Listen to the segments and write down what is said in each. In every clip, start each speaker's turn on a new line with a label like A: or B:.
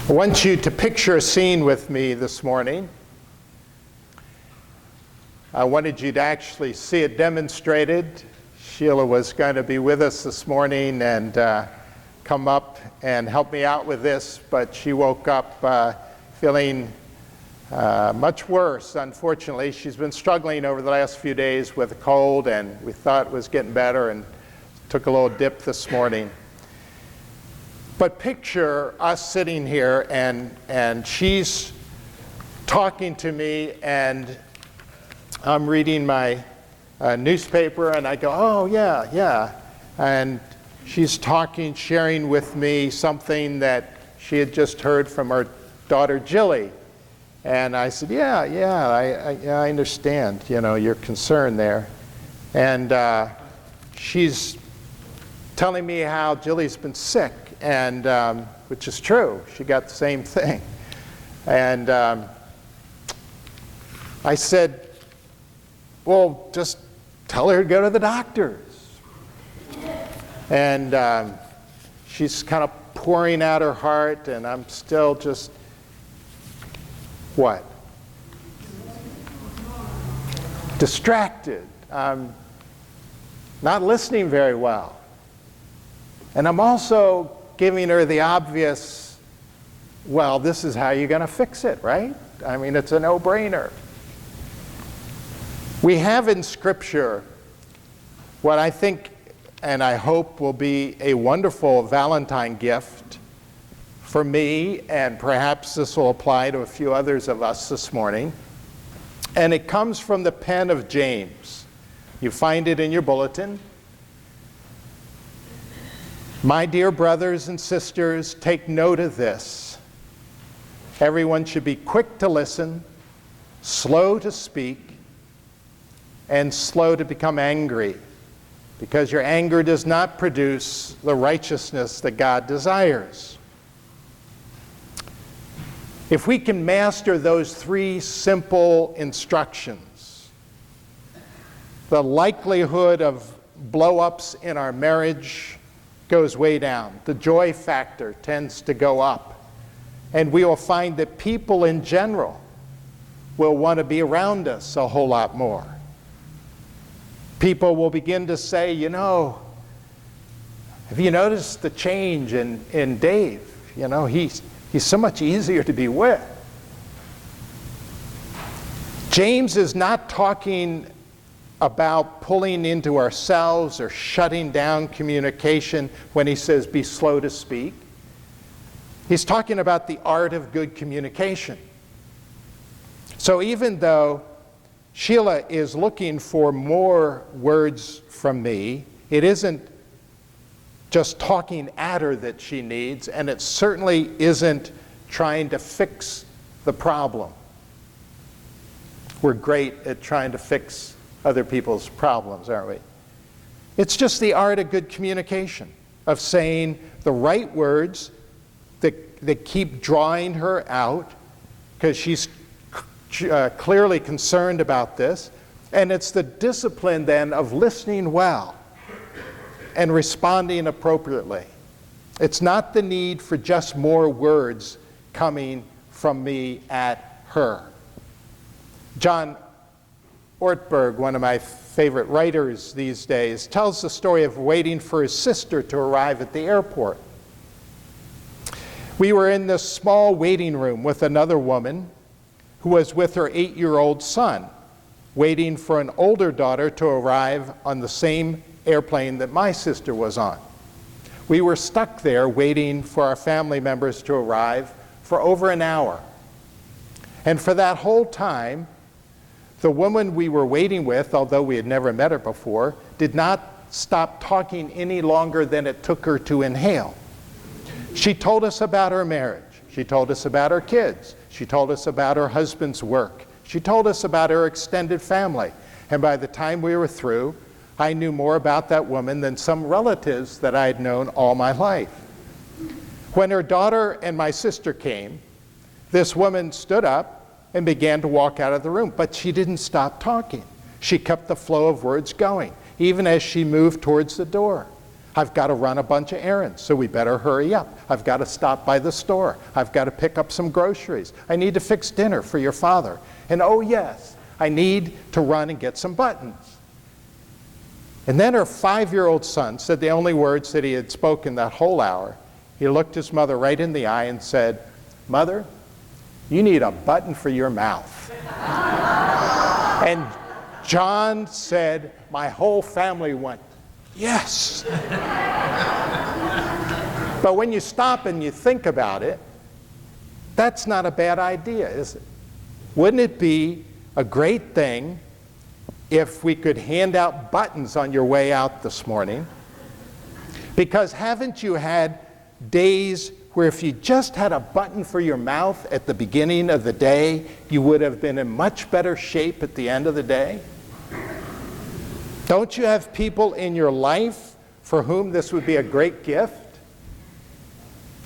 A: I want you to picture a scene with me this morning. I wanted you to actually see it demonstrated. Sheila was going to be with us this morning and come up and help me out with this, but she woke up feeling much worse, unfortunately. She's been struggling over the last few days with a cold, and we thought it was getting better and took a little dip this morning. But picture us sitting here and she's talking to me, and I'm reading my newspaper, and I go, oh yeah. And she's talking, sharing with me something that she had just heard from her daughter Jilly. And I said, I understand, your concern there. And she's telling me how Jilly's been sick, and which is true. She got the same thing. And I said, well, just tell her to go to the doctors. And she's kind of pouring out her heart, and I'm still just, what? Distracted. I'm not listening very well. And I'm also giving her the obvious, well, this is how you're going to fix it, right? I mean, it's a no-brainer. We have in Scripture what I think and I hope will be a wonderful Valentine gift for me, and perhaps this will apply to a few others of us this morning. And it comes from the pen of James. You find it in your bulletin. My dear brothers and sisters, take note of this. Everyone should be quick to listen, slow to speak, and slow to become angry, because your anger does not produce the righteousness that God desires. If we can master those three simple instructions, the likelihood of blow-ups in our marriage goes way down. The joy factor tends to go up. And we will find that people in general will want to be around us a whole lot more. People will begin to say, have you noticed the change in Dave? He's so much easier to be with. James is not talking about pulling into ourselves or shutting down communication when he says be slow to speak. He's talking about the art of good communication. So even though Sheila is looking for more words from me, it isn't just talking at her that she needs, and it certainly isn't trying to fix the problem. We're great at trying to fix other people's problems, aren't we? It's just the art of good communication, of saying the right words that keep drawing her out, because she's clearly concerned about this. And it's the discipline then of listening well and responding appropriately. It's not the need for just more words coming from me at her. John Ortberg, one of my favorite writers these days, tells the story of waiting for his sister to arrive at the airport. We were in this small waiting room with another woman who was with her 8-year-old son, waiting for an older daughter to arrive on the same airplane that my sister was on. We were stuck there waiting for our family members to arrive for over an hour. And for that whole time, the woman we were waiting with, although we had never met her before, did not stop talking any longer than it took her to inhale. She told us about her marriage. She told us about her kids. She told us about her husband's work. She told us about her extended family. And by the time we were through, I knew more about that woman than some relatives that I had known all my life. When her daughter and my sister came, this woman stood up and began to walk out of the room, but she didn't stop talking. She kept the flow of words going, even as she moved towards the door. I've got to run a bunch of errands, so we better hurry up. I've got to stop by the store. I've got to pick up some groceries. I need to fix dinner for your father. And oh yes, I need to run and get some buttons. And then her 5-year-old son said the only words that he had spoken that whole hour. He looked his mother right in the eye and said, "Mother, you need a button for your mouth." And John said, my whole family went, yes. But when you stop and you think about it, that's not a bad idea, is it? Wouldn't it be a great thing if we could hand out buttons on your way out this morning? Because haven't you had days where if you just had a button for your mouth at the beginning of the day, you would have been in much better shape at the end of the day? Don't you have people in your life for whom this would be a great gift?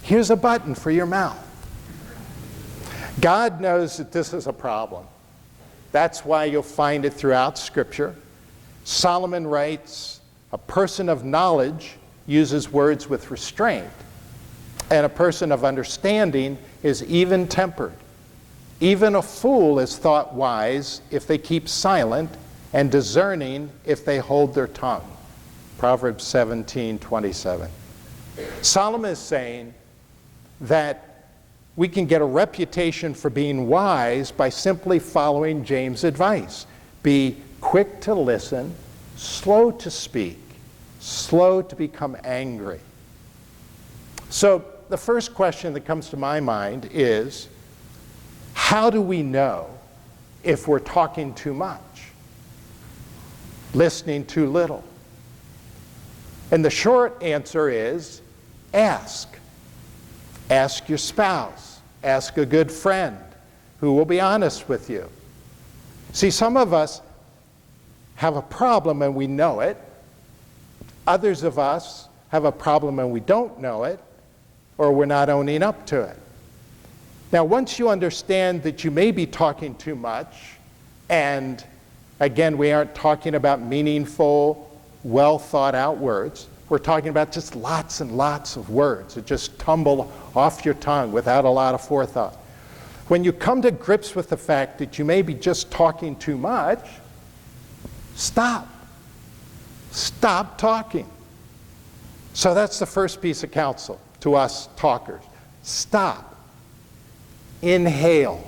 A: Here's a button for your mouth. God knows that this is a problem. That's why you'll find it throughout Scripture. Solomon writes, a person of knowledge uses words with restraint, and a person of understanding is even-tempered. Even a fool is thought wise if they keep silent, and discerning if they hold their tongue. Proverbs 17:27. Solomon is saying that we can get a reputation for being wise by simply following James' advice. Be quick to listen, slow to speak, slow to become angry. So the first question that comes to my mind is, how do we know if we're talking too much, listening too little? And the short answer is, ask. Ask your spouse. Ask a good friend who will be honest with you. See, some of us have a problem and we know it. Others of us have a problem and we don't know it, or we're not owning up to it. Now, once you understand that you may be talking too much, and again, we aren't talking about meaningful, well thought out words. We're talking about just lots and lots of words that just tumble off your tongue without a lot of forethought. When you come to grips with the fact that you may be just talking too much, stop. Stop talking. So that's the first piece of counsel to us talkers. Stop. Inhale.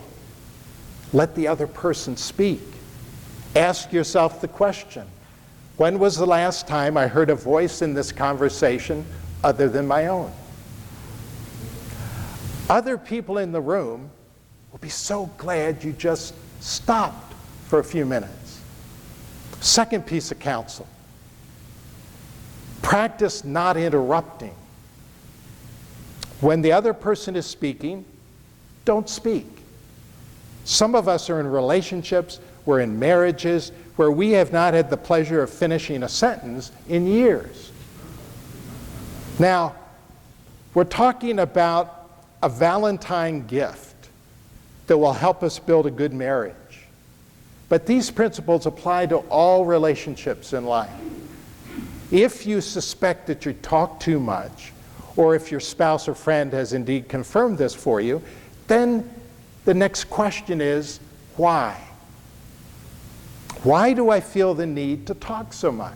A: Let the other person speak. Ask yourself the question, when was the last time I heard a voice in this conversation other than my own? Other people in the room will be so glad you just stopped for a few minutes. Second piece of counsel, practice not interrupting. When the other person is speaking, don't speak. Some of us are in relationships, we're in marriages where we have not had the pleasure of finishing a sentence in years. Now, we're talking about a Valentine gift that will help us build a good marriage. But these principles apply to all relationships in life. If you suspect that you talk too much, or if your spouse or friend has indeed confirmed this for you, then the next question is, why? Why do I feel the need to talk so much?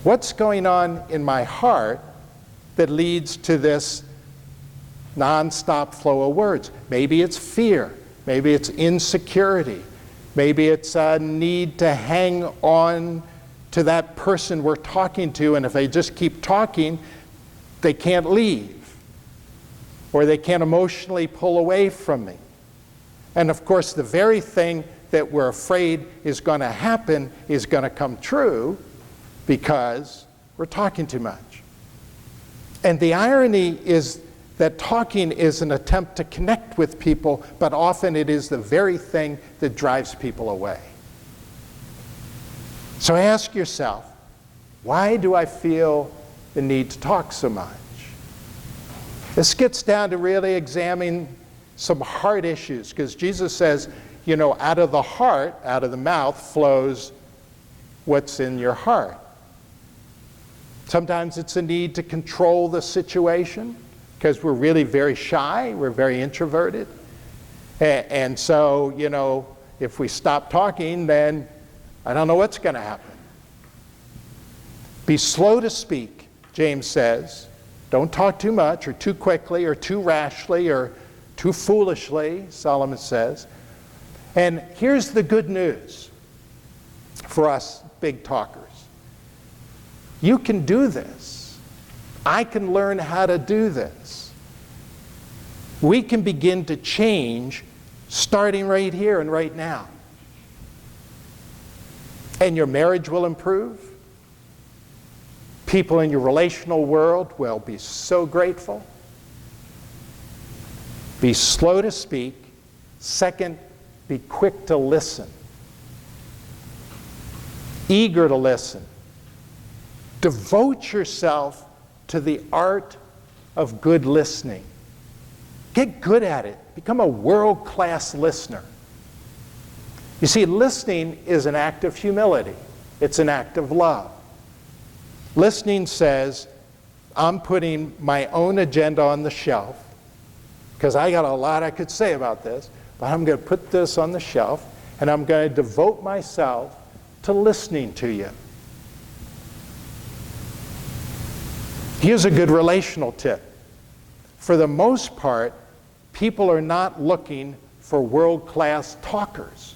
A: What's going on in my heart that leads to this nonstop flow of words? Maybe it's fear. Maybe it's insecurity. Maybe it's a need to hang on to that person we're talking to, and if they just keep talking, they can't leave, or they can't emotionally pull away from me. And of course, the very thing that we're afraid is going to happen is going to come true because we're talking too much. And the irony is that talking is an attempt to connect with people, but often it is the very thing that drives people away. So ask yourself, why do I feel the need to talk so much? This gets down to really examining some heart issues, because Jesus says, you know, out of the heart, out of the mouth flows what's in your heart. Sometimes it's a need to control the situation because we're really very shy, we're very introverted. And so, you know, if we stop talking, then I don't know what's going to happen. Be slow to speak, James says. Don't talk too much or too quickly or too rashly or too foolishly, Solomon says. And here's the good news for us big talkers. You can do this. I can learn how to do this. We can begin to change starting right here and right now. And your marriage will improve. People in your relational world will be so grateful. Be slow to speak. Second, be quick to listen. Eager to listen. Devote yourself to the art of good listening. Get good at it. Become a world-class listener. You see, listening is an act of humility. It's an act of love. Listening says, I'm putting my own agenda on the shelf because I got a lot I could say about this, but I'm going to put this on the shelf and I'm going to devote myself to listening to you. Here's a good relational tip. For the most part, people are not looking for world-class talkers.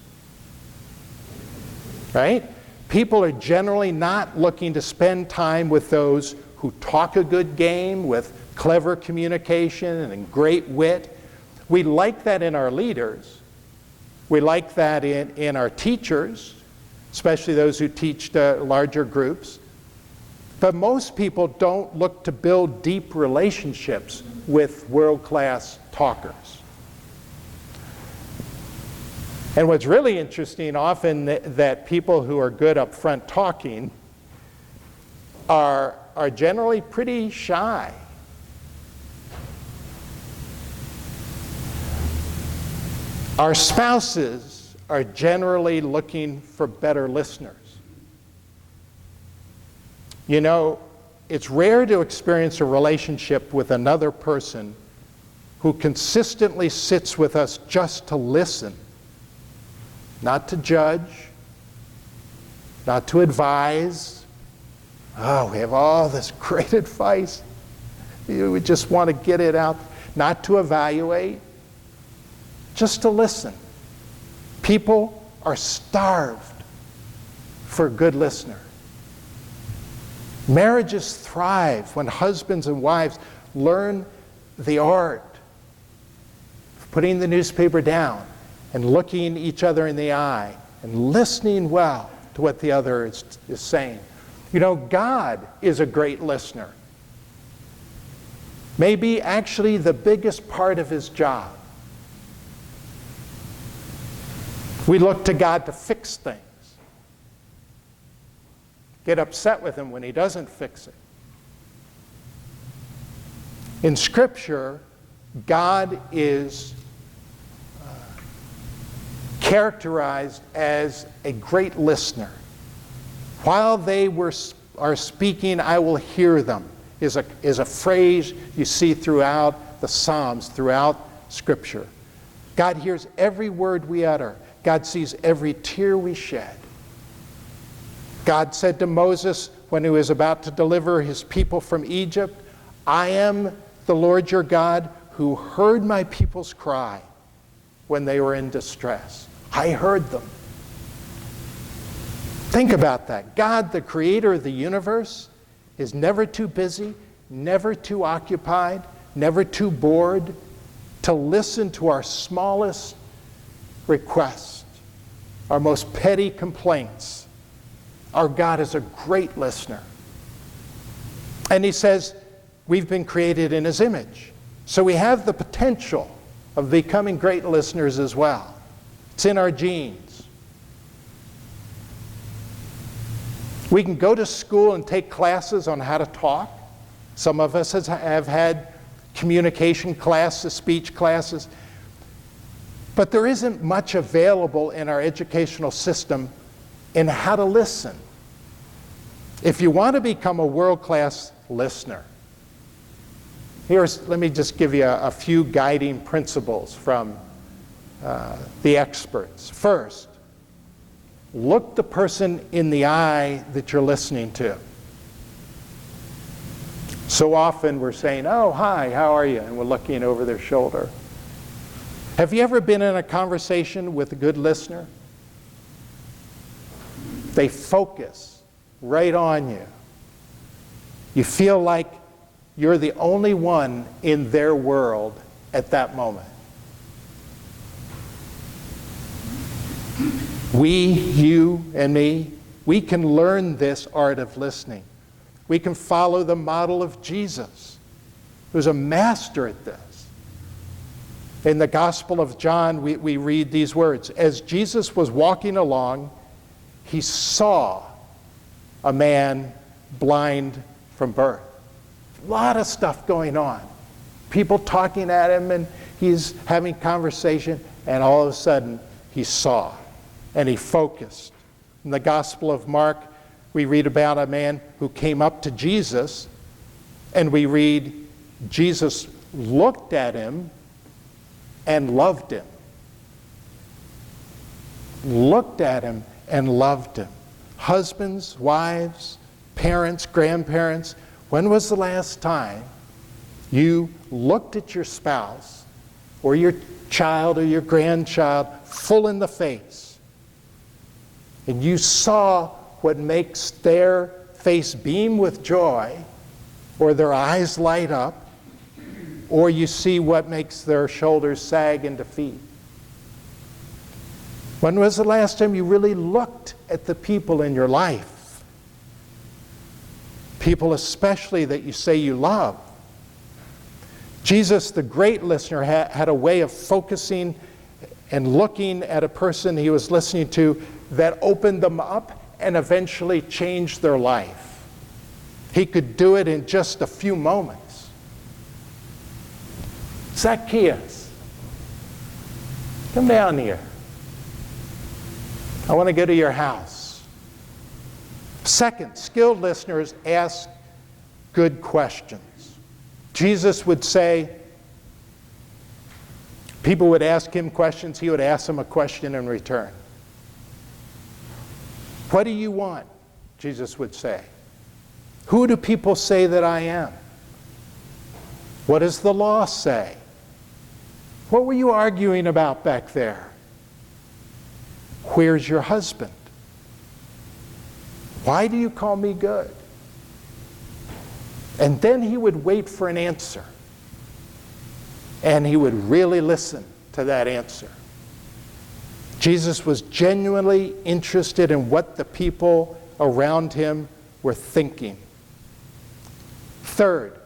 A: Right? People are generally not looking to spend time with those who talk a good game, with clever communication and great wit. We like that in our leaders. We like that in our teachers, especially those who teach larger groups. But most people don't look to build deep relationships with world-class talkers. And what's really interesting, often that people who are good up front talking are generally pretty shy. Our spouses are generally looking for better listeners. You know, it's rare to experience a relationship with another person who consistently sits with us just to listen. Not to judge, not to advise. Oh, we have all this great advice. We just want to get it out. Not to evaluate, just to listen. People are starved for a good listener. Marriages thrive when husbands and wives learn the art of putting the newspaper down and looking each other in the eye and listening well to what the other is saying. You know, God is a great listener. Maybe actually the biggest part of his job. We look to God to fix things. Get upset with him when he doesn't fix it. In Scripture, God is characterized as a great listener. While they are speaking, I will hear them, is a phrase you see throughout the Psalms, throughout Scripture. God hears every word we utter. God sees every tear we shed. God said to Moses when he was about to deliver his people from Egypt, I am the Lord your God who heard my people's cry when they were in distress. I heard them. Think about that. God, the creator of the universe, is never too busy, never too occupied, never too bored to listen to our smallest requests, our most petty complaints. Our God is a great listener. And he says we've been created in his image. So we have the potential of becoming great listeners as well. It's in our genes. We can go to school and take classes on how to talk. Some of us have had communication classes, speech classes. But there isn't much available in our educational system in how to listen. If you want to become a world-class listener, let me just give you a few guiding principles from the experts. First, look the person in the eye that you're listening to. So often we're saying, "Oh, hi, how are you?" and we're looking over their shoulder. Have you ever been in a conversation with a good listener? They focus right on you. You feel like you're the only one in their world at that moment. You and me, we can learn this art of listening. We can follow the model of Jesus, who's a master at this. In the Gospel of John, we read these words: "As Jesus was walking along, he saw a man blind from birth." A lot of stuff going on. People talking at him, and he's having conversation, and all of a sudden he saw, and he focused. In the Gospel of Mark, we read about a man who came up to Jesus, and we read Jesus looked at him and loved him. Looked at him and loved him. Husbands, wives, parents, grandparents, when was the last time you looked at your spouse or your child or your grandchild full in the face and you saw what makes their face beam with joy, or their eyes light up, or you see what makes their shoulders sag in defeat? When was the last time you really looked at the people in your life? People especially that you say you love. Jesus, the great listener, had a way of focusing and looking at a person he was listening to that opened them up and eventually changed their life. He could do it in just a few moments. Zacchaeus, come down here. I want to go to your house. Second, skilled listeners ask good questions. Jesus would say, people would ask him questions, he would ask them a question in return. What do you want? Jesus would say. Who do people say that I am? What does the law say? What were you arguing about back there? Where's your husband? Why do you call me good? And then he would wait for an answer. And he would really listen to that answer. Jesus was genuinely interested in what the people around him were thinking. Third,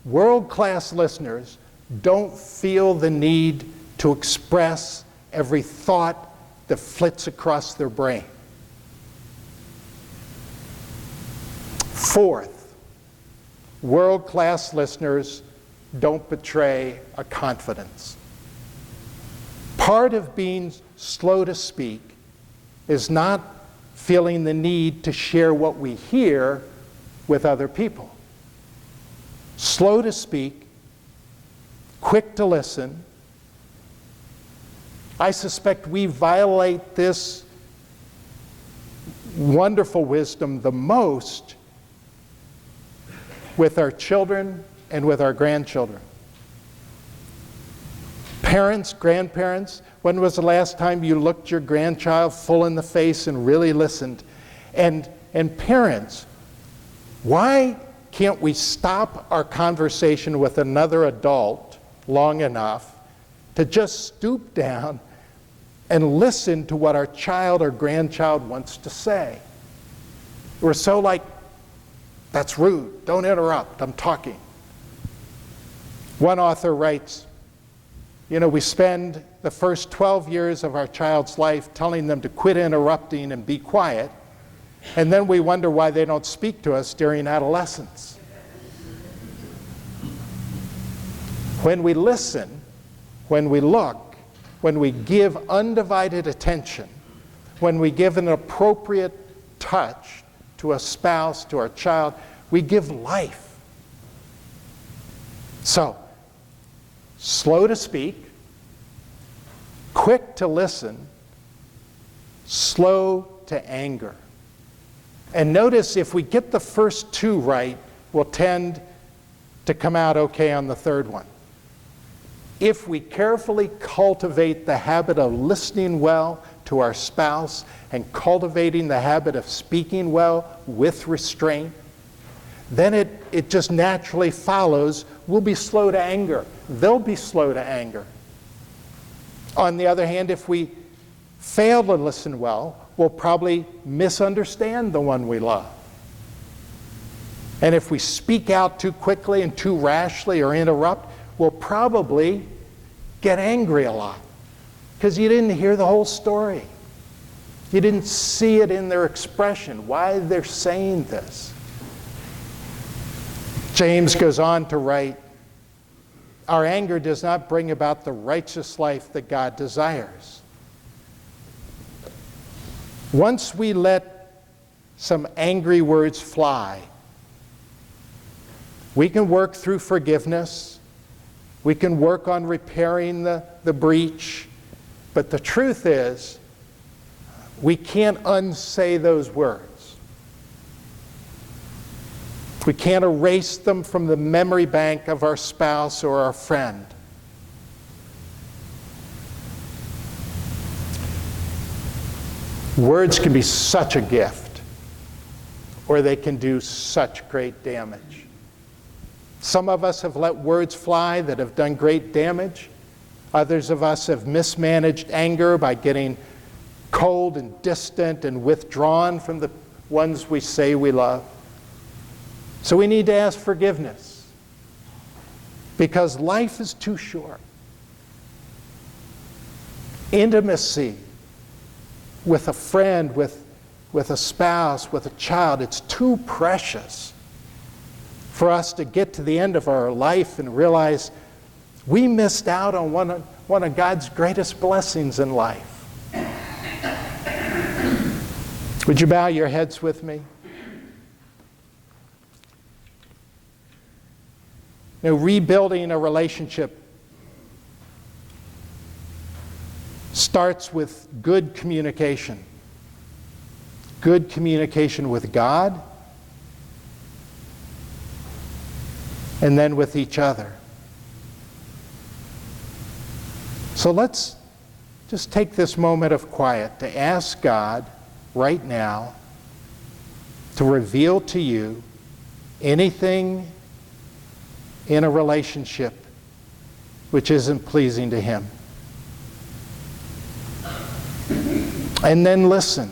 A: world-class listeners don't feel the need to express every thought that flits across their brain. Fourth, world-class listeners don't betray a confidence. Part of being slow to speak is not feeling the need to share what we hear with other people. Slow to speak, quick to listen. I suspect we violate this wonderful wisdom the most with our children and with our grandchildren. Parents, grandparents, when was the last time you looked your grandchild full in the face and really listened? And parents, why can't we stop our conversation with another adult long enough to just stoop down and listen to what our child or grandchild wants to say? We're so like, that's rude, don't interrupt, I'm talking. One author writes, we spend the first 12 years of our child's life telling them to quit interrupting and be quiet, and then we wonder why they don't speak to us during adolescence. When we listen, when we look, when we give undivided attention, when we give an appropriate touch, to a spouse, to our child. We give life. So, slow to speak, quick to listen, slow to anger. And notice if we get the first two right, we'll tend to come out okay on the third one. If we carefully cultivate the habit of listening well to our spouse and cultivating the habit of speaking well with restraint, then it just naturally follows we'll be slow to anger. They'll be slow to anger. On the other hand, if we fail to listen well, we'll probably misunderstand the one we love. And if we speak out too quickly and too rashly or interrupt, we'll probably get angry a lot because you didn't hear the whole story. You didn't see it in their expression, why they're saying this. James goes on to write, our anger does not bring about the righteous life that God desires. Once we let some angry words fly, we can work through forgiveness. We can work on repairing the breach. But the truth is, we can't unsay those words. We can't erase them from the memory bank of our spouse or our friend. Words can be such a gift, or they can do such great damage. Some of us have let words fly that have done great damage. Others of us have mismanaged anger by getting cold and distant and withdrawn from the ones we say we love. So we need to ask forgiveness because life is too short. Intimacy with a friend, with a spouse, with a child, it's too precious for us to get to the end of our life and realize we missed out on one of God's greatest blessings in life. Would you bow your heads with me? You know, rebuilding a relationship starts with good communication. Good communication with God, and then with each other. So let's just take this moment of quiet to ask God right now to reveal to you anything in a relationship which isn't pleasing to Him. And then listen.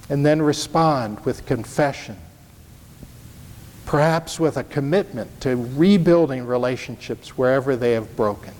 A: And then respond with confession. Perhaps with a commitment to rebuilding relationships wherever they have broken.